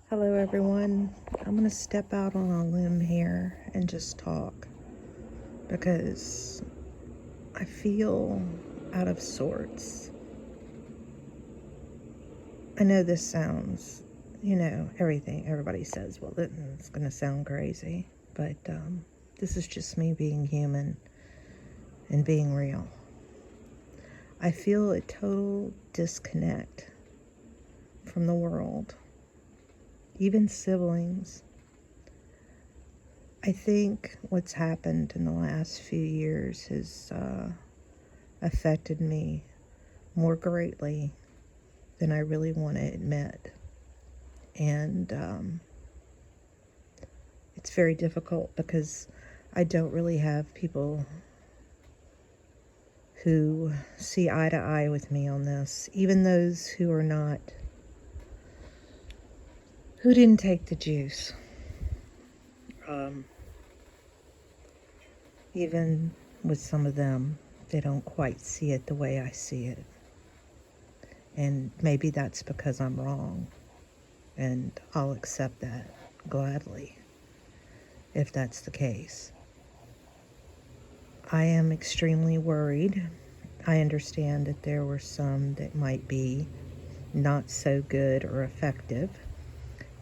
Hello, everyone. I'm going to step out on a limb here and just talk because I feel out of sorts. I know this sounds, everybody says, well, it's going to sound crazy, but this is just me being human and being real. I feel a total disconnect from the world, even siblings. I think what's happened in the last few years has affected me more greatly than I really want to admit. And it's very difficult because I don't really have people who see eye to eye with me on this. Even those who are not, who didn't take the juice. Even with some of them, they don't quite see it the way I see it. And maybe that's because I'm wrong. And I'll accept that gladly if that's the case. I am extremely worried. I understand that there were some that might be not so good or effective.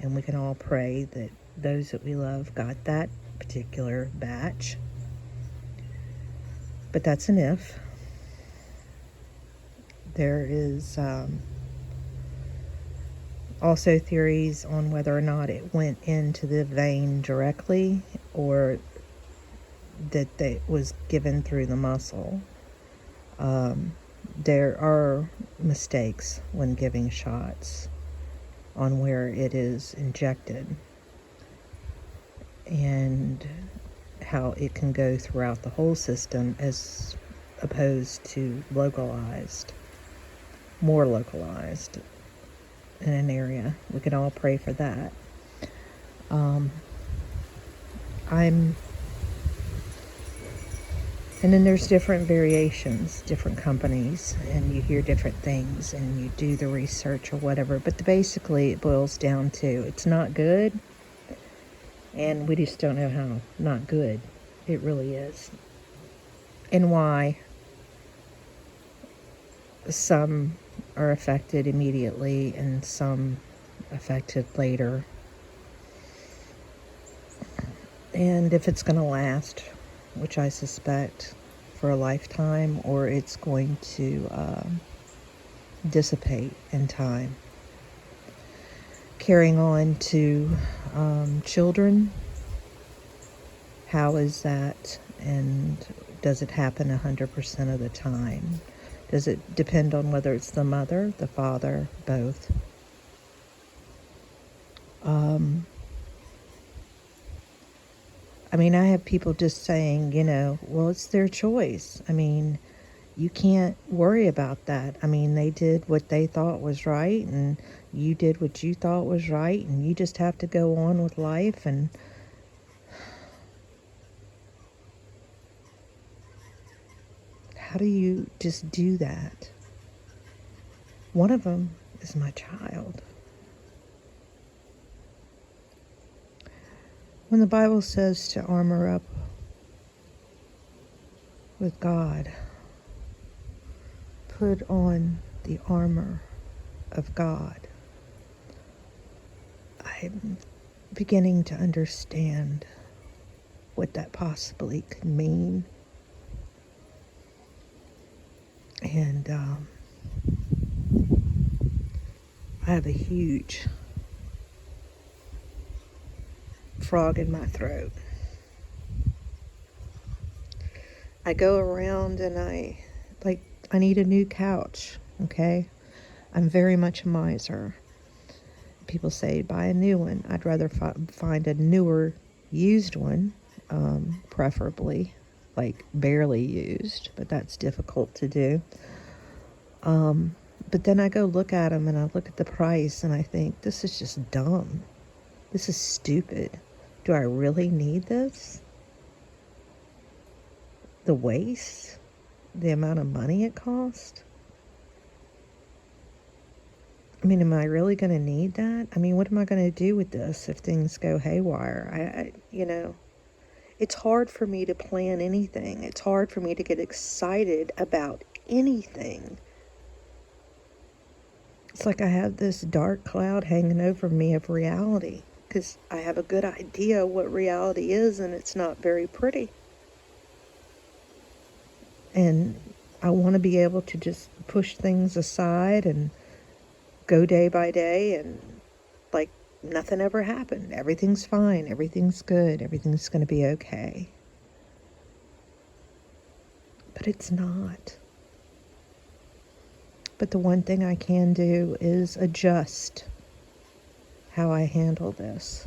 And we can all pray that those that we love got that particular batch. But that's an if. There is also theories on whether or not it went into the vein directly or that it was given through the muscle. There are mistakes when giving shots on where it is injected and how it can go throughout the whole system as opposed to more localized in an area. We can all pray for that. And then there's different variations, different companies, and you hear different things and you do the research or whatever. But basically it boils down to it's not good, and we just don't know how not good it really is. And why some are affected immediately and some affected later. And if it's going to last, which I suspect for a lifetime, or it's going to dissipate in time. Carrying on to children, how is that, and does it happen 100% of the time? Does it depend on whether it's the mother, the father, both? I have people just saying, well, it's their choice. You can't worry about that. They did what they thought was right, and you did what you thought was right, and you just have to go on with life. And how do you just do that? One of them is my child. When the Bible says to armor up with God, put on the armor of God, I'm beginning to understand what that possibly could mean. And I have a huge frog in my throat. I go around and I need a new couch, okay? I'm very much a miser. People say buy a new one. I'd rather find a newer used one, preferably, like barely used, but that's difficult to do. But then I go look at them and I look at the price and I think, this is just dumb. This is stupid. Do I really need this? The waste? The amount of money it cost? I mean, am I really going to need that? I mean, what am I going to do with this if things go haywire? It's hard for me to plan anything. It's hard for me to get excited about anything. It's like I have this dark cloud hanging over me of reality, because I have a good idea what reality is, and it's not very pretty. And I want to be able to just push things aside and go day by day, and like nothing ever happened. Everything's fine. Everything's good. Everything's going to be okay. But it's not. But the one thing I can do is adjust how I handle this.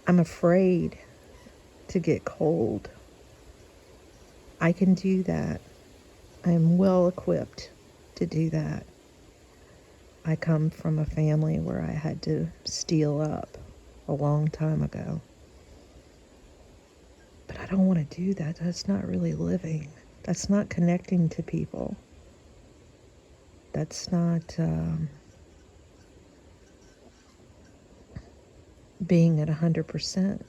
I'm afraid to get cold. I can do that. I'm well equipped to do that. I come from a family where I had to steel up a long time ago. But I don't want to do that. That's not really living. That's not connecting to people. That's not being at 100%.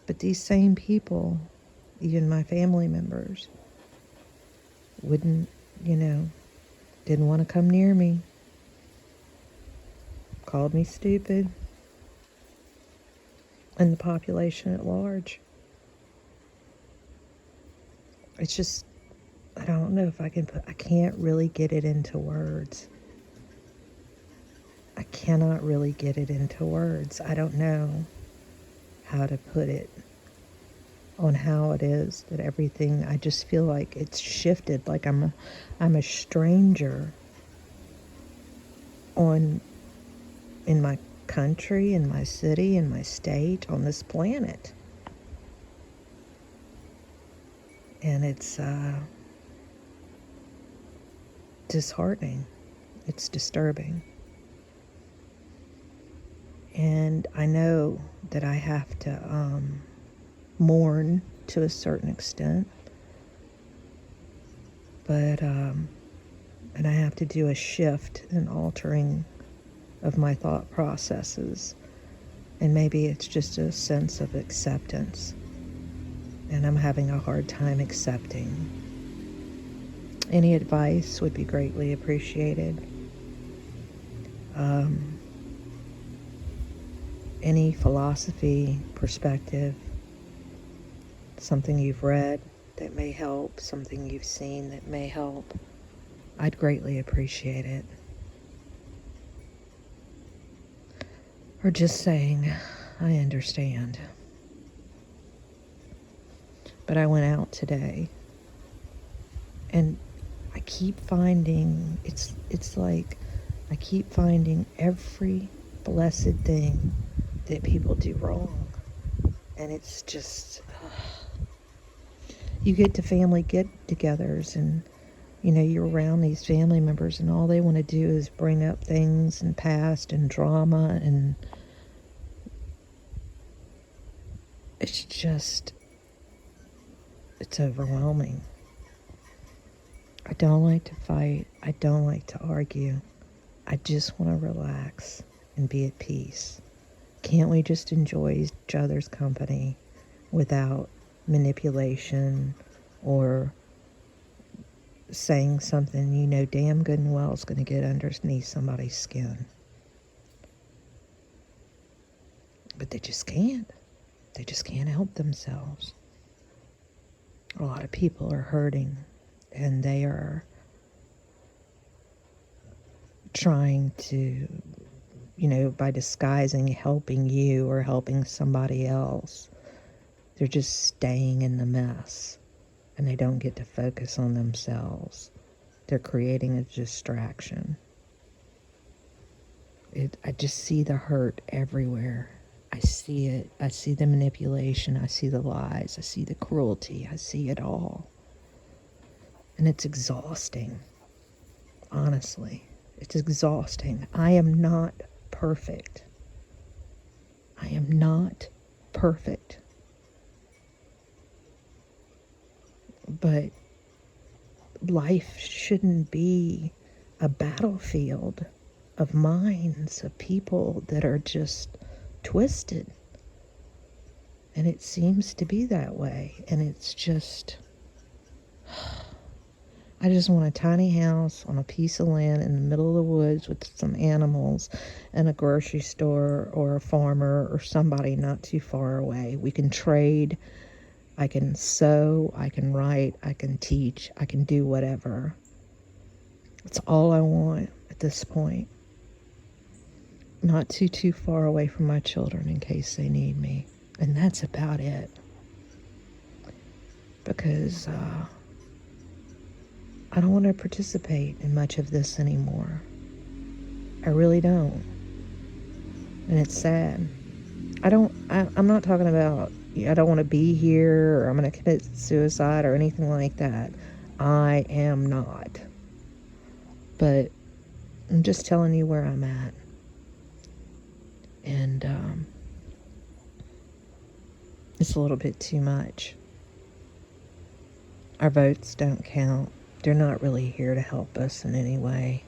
But these same people, even my family members, wouldn't, didn't want to come near me. Called me stupid. And the population at large. It's just, I don't know if I can't really get it into words. I cannot really get it into words. I don't know how to put it on how it is that everything, I just feel like it's shifted, like I'm a stranger in my country, in my city, in my state, on this planet. And it's disheartening. It's disturbing. And I know that I have to mourn to a certain extent. But, and I have to do a shift and altering of my thought processes. And maybe it's just a sense of acceptance. And I'm having a hard time accepting. Any advice would be greatly appreciated. Any philosophy, perspective, something you've read that may help, something you've seen that may help, I'd greatly appreciate it. Or just saying, I understand. But I went out today, and I keep finding, it's like I keep finding every blessed thing that people do wrong. And it's just, you get to family get-togethers, and you're around these family members, and all they want to do is bring up things and past and drama, and it's just, it's overwhelming. I don't like to fight. I don't like to argue. I just want to relax and be at peace. Can't we just enjoy each other's company without manipulation or saying something you know damn good and well is going to get underneath somebody's skin? But they just can't. They just can't help themselves. A lot of people are hurting, and they are trying to, by disguising helping you or helping somebody else, they're just staying in the mess, and they don't get to focus on themselves. They're creating a distraction. I just see the hurt everywhere. I see it. I see the manipulation. I see the lies. I see the cruelty. I see it all. And it's exhausting. Honestly, it's exhausting. I am not perfect. I am not perfect. But life shouldn't be a battlefield of minds of people that are just twisted. And it seems to be that way. And it's just, I just want a tiny house on a piece of land in the middle of the woods with some animals and a grocery store or a farmer or somebody not too far away. We can trade. I can sew. I can write. I can teach. I can do whatever. It's all I want at this point. Not too far away from my children in case they need me. And that's about it. Because I don't want to participate in much of this anymore. I really don't. And it's sad. I'm not talking about, I don't want to be here or I'm going to commit suicide or anything like that. I am not. But I'm just telling you where I'm at. And it's a little bit too much. Our votes don't count. They're not really here to help us in any way.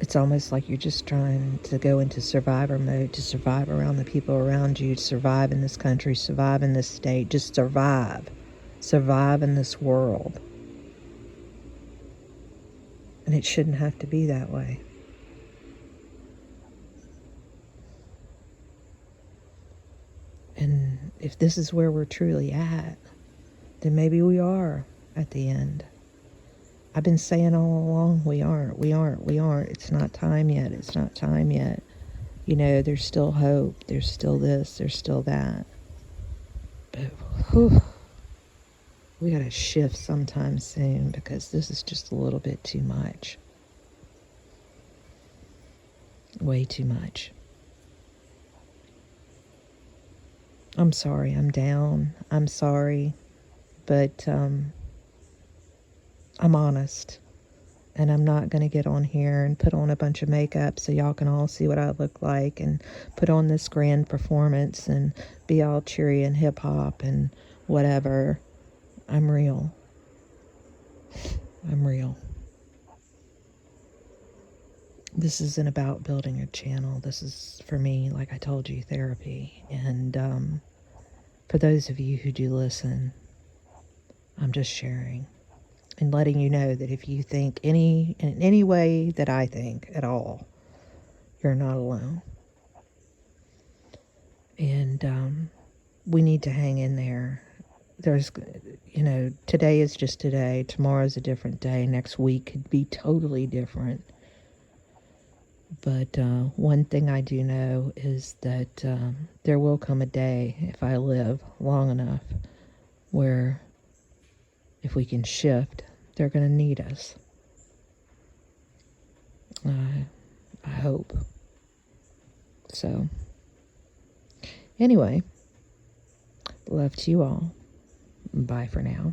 It's almost like you're just trying to go into survivor mode, to survive around the people around you, to survive in this country, survive in this state, just survive. Survive in this world. And it shouldn't have to be that way. And if this is where we're truly at, then maybe we are at the end. I've been saying all along, we aren't. It's not time yet. It's not time yet. You know, there's still hope. There's still this. There's still that. But, whew, we got to shift sometime soon because this is just a little bit too much. Way too much. I'm sorry, I'm down. I'm sorry. But I'm honest. And I'm not going to get on here and put on a bunch of makeup so y'all can all see what I look like and put on this grand performance and be all cheery and hip-hop and whatever. I'm real. I'm real. This isn't about building a channel. This is, for me, like I told you, therapy. And for those of you who do listen, I'm just sharing and letting you know that if you think in any way that I think at all, you're not alone. And we need to hang in there. There's, you know, today is just today. Tomorrow's a different day. Next week could be totally different. But one thing I do know is that there will come a day, if I live long enough, where if we can shift, they're going to need us. I hope. So, anyway, love to you all. Bye for now.